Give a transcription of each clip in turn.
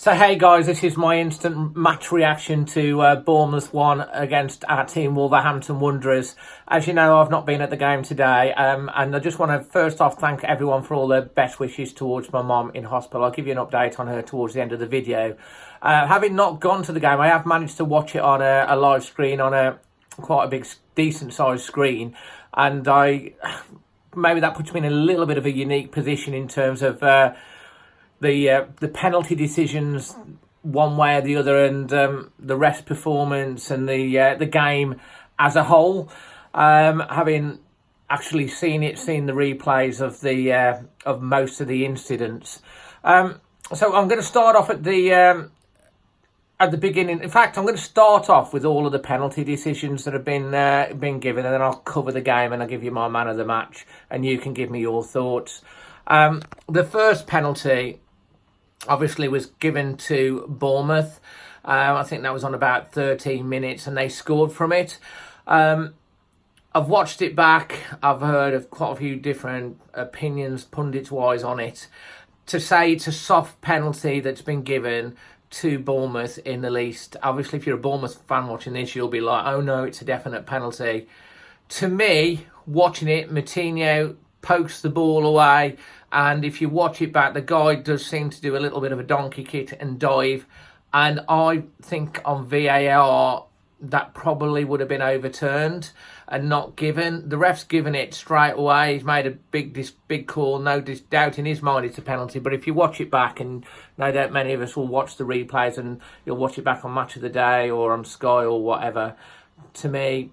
So hey guys, this is my instant match reaction to Bournemouth 1 against our team Wolverhampton Wanderers. As you know, I've not been at the game today, and I just want to first off thank everyone for all their best wishes towards my mum in hospital. I'll give you an update on her towards the end of the video. Having not gone to the game, I have managed to watch it on a live screen on a quite a big, decent sized screen, and maybe that puts me in a little bit of a unique position in terms of the penalty decisions one way or the other, and the rest performance and the game as a whole. Having actually seen the replays of most of the incidents. So I'm going to start off at the beginning. In fact, I'm going to start off with all of the penalty decisions that have been given, and then I'll cover the game and I'll give you my man of the match, and you can give me your thoughts. The first penalty obviously was given to Bournemouth. I think that was on about 13 minutes and they scored from it. I've watched it back. I've heard of quite a few different opinions, pundits-wise, on it. To say it's a soft penalty that's been given to Bournemouth in the least. Obviously, if you're a Bournemouth fan watching this, you'll be like, oh no, it's a definite penalty. To me, watching it, Moutinho pokes the ball away, and if you watch it back, the guy does seem to do a little bit of a donkey kick and dive, and I think on VAR that probably would have been overturned and not given. The ref's given it straight away. He's made a big call, no doubt in his mind it's a penalty, but if you watch it back, and no doubt many of us will watch the replays and you'll watch it back on Match of the Day or on Sky or whatever, to me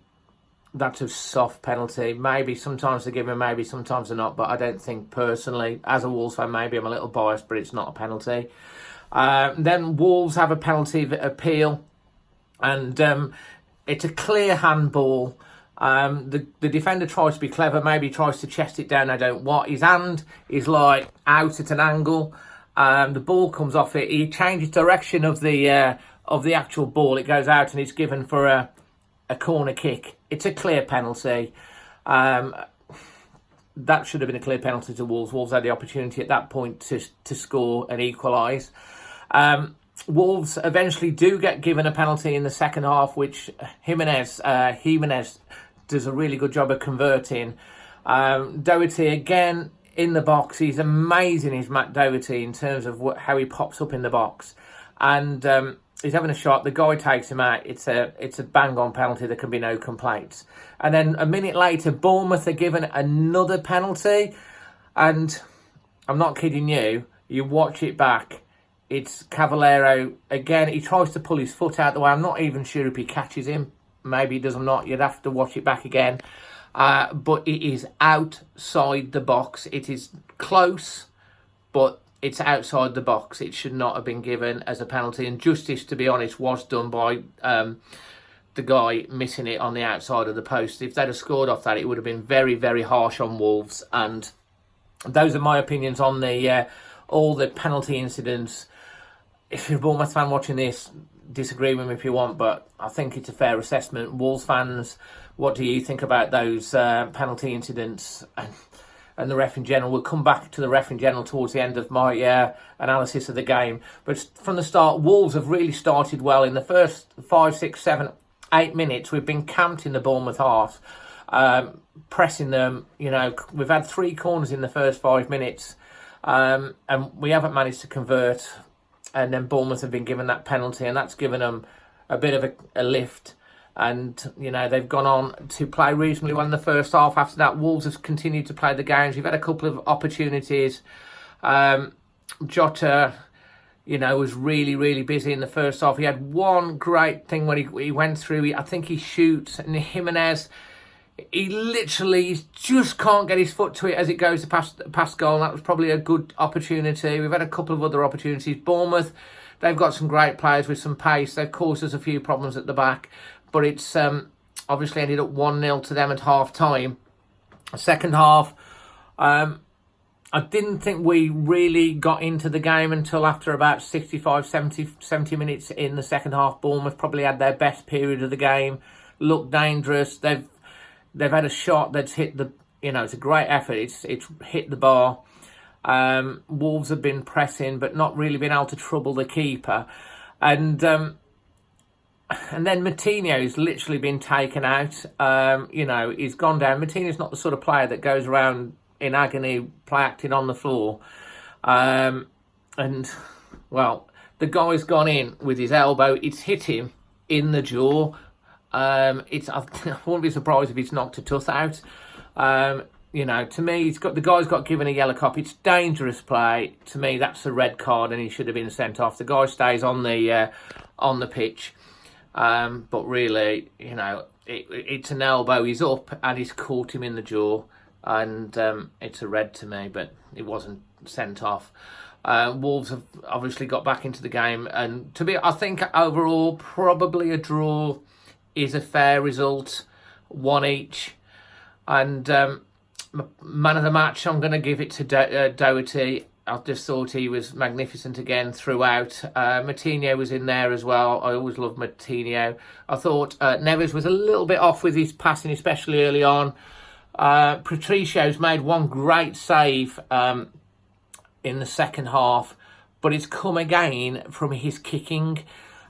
that's a soft penalty. Maybe sometimes they're given, maybe sometimes they're not, but I don't think personally, as a Wolves fan, maybe I'm a little biased, but it's not a penalty. Then Wolves have a penalty appeal, and it's a clear handball. The defender tries to be clever, maybe tries to chest it down, I don't what. His hand is like out at an angle. The ball comes off it. He changes direction of the actual ball. It goes out and it's given for a corner kick. It's a clear penalty. That should have been a clear penalty to Wolves. Wolves had the opportunity at that point to score and equalise. Wolves eventually do get given a penalty in the second half, which Jimenez does a really good job of converting. Doherty again in the box. He's amazing, is Matt Doherty, in terms of how he pops up in the box. And he's having a shot. The guy takes him out. It's a bang-on penalty. There can be no complaints. And then a minute later, Bournemouth are given another penalty. And I'm not kidding you. You watch it back. It's Cavallero. Again, he tries to pull his foot out the way. I'm not even sure if he catches him. Maybe he does or not. You'd have to watch it back again. But it is outside the box. It is close, but it's outside the box. It should not have been given as a penalty. And justice, to be honest, was done by the guy missing it on the outside of the post. If they'd have scored off that, it would have been very, very harsh on Wolves. And those are my opinions on all the penalty incidents. If you're a Bournemouth fan watching this, disagree with me if you want, but I think it's a fair assessment. Wolves fans, what do you think about those penalty incidents and the ref in general? We'll come back to the ref in general towards the end of my analysis of the game. But from the start, Wolves have really started well. In the first 5, 6, 7, 8 minutes, we've been camped in the Bournemouth half, pressing them. You know, we've had 3 corners in the first 5 minutes, and we haven't managed to convert. And then Bournemouth have been given that penalty, and that's given them a bit of a lift. And, you know, they've gone on to play reasonably well in the first half. After that, Wolves have continued to play the games. We've had a couple of opportunities. Jota, you know, was really, really busy in the first half. He had one great thing when he went through. I think he shoots, and Jimenez, he literally just can't get his foot to it as it goes past goal. And that was probably a good opportunity. We've had a couple of other opportunities. Bournemouth, they've got some great players with some pace. They've caused us a few problems at the back. But it's obviously ended up 1-0 to them at half-time. Second half, I didn't think we really got into the game until after about 65, 70 minutes in the second half. Bournemouth probably had their best period of the game. Looked dangerous. They've had a shot that's hit the, you know, it's a great effort. It's hit the bar. Wolves have been pressing, but not really been able to trouble the keeper. And then Martinho's literally been taken out. He's gone down. Martinho's not the sort of player that goes around in agony, play acting on the floor. The guy's gone in with his elbow. It's hit him in the jaw. I wouldn't be surprised if he's knocked a tooth out. To me, the guy's got given a yellow card. It's dangerous play. To me, that's a red card, and he should have been sent off. The guy stays on the pitch, but really, it's an elbow. He's up, and he's caught him in the jaw, and it's a red to me. But it wasn't sent off. Wolves have obviously got back into the game, and I think overall, probably a draw is a fair result, 1 each, and. Man of the match, I'm going to give it to Doherty. I just thought he was magnificent again throughout. Martinho was in there as well. I always love Martinho. I thought Neves was a little bit off with his passing, especially early on. Patricio's made one great save in the second half, but it's come again from his kicking.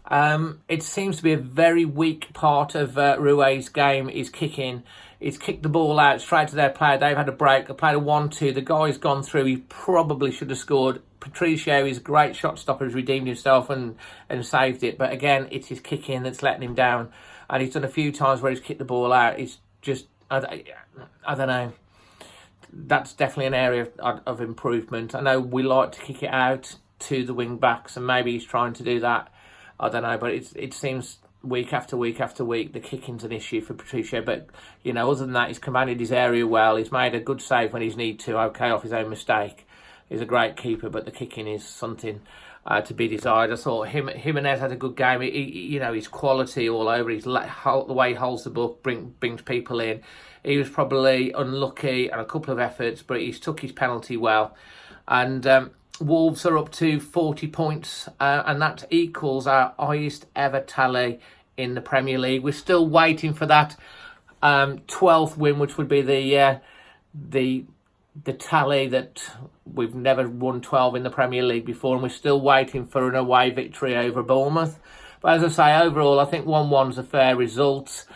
It seems to be a very weak part of Rouet's game, is kicking. He's kicked the ball out straight to their player. They've had a break. They played a 1-2. The guy's gone through. He probably should have scored. Patricio is a great shot stopper. Has redeemed himself and saved it. But again, it's his kicking that's letting him down. And he's done a few times where he's kicked the ball out. It's just, I don't know. That's definitely an area of improvement. I know we like to kick it out to the wing backs, and maybe he's trying to do that. I don't know, but it seems week after week after week, the kicking's an issue for Patricio. But, other than that, he's commanded his area well. He's made a good save when he's need to, off his own mistake. He's a great keeper, but the kicking is something to be desired. I thought Jimenez had a good game. His quality all over. The way he holds the book, brings people in. He was probably unlucky on a couple of efforts, but he's took his penalty well. And Wolves are up to 40 points, and that equals our highest ever tally in the Premier League. We're still waiting for that 12th win, which would be the tally that we've never won 12 in the Premier League before, and we're still waiting for an away victory over Bournemouth. But as I say, overall, I think 1-1's a fair result.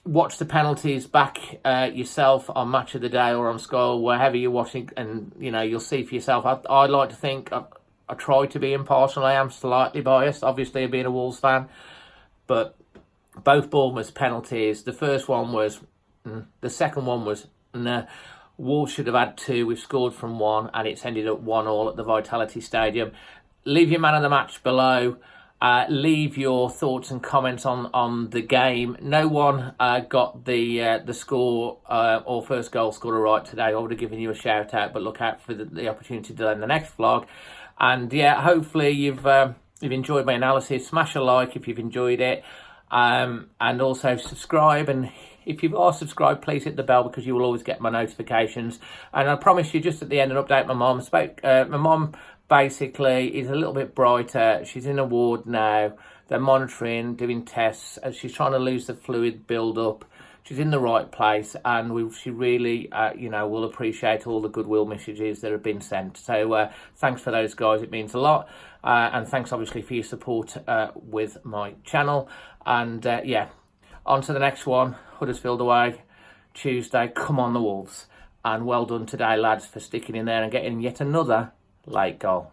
Watch the penalties back yourself on Match of the Day or on Sky, or wherever you're watching, and you'll see for yourself. I like to think I try to be impartial. I am slightly biased, obviously, being a Wolves fan, but both Bournemouth's penalties, the first one was, the second one was, Wolves should have had 2. We've scored from 1, and it's ended up 1-1 at the Vitality Stadium. Leave your man of the match below. Leave your thoughts and comments on the game. No one got the score or first goal scorer right today. I would have given you a shout out, but look out for the opportunity to do that in the next vlog. And yeah, hopefully you've enjoyed my analysis. Smash a like if you've enjoyed it, and also subscribe. And if you are subscribed, please hit the bell, because you will always get my notifications. And I promise you, just at the end, an update. My mum basically is a little bit brighter. She's in a ward now. They're monitoring, doing tests, as she's trying to lose the fluid build up. She's in the right place, and she really, will appreciate all the goodwill messages that have been sent. So thanks for those, guys. It means a lot. And thanks, obviously, for your support with my channel. And on to the next one. Huddersfield away, Tuesday. Come on, the Wolves. And well done today, lads, for sticking in there and getting yet another late goal.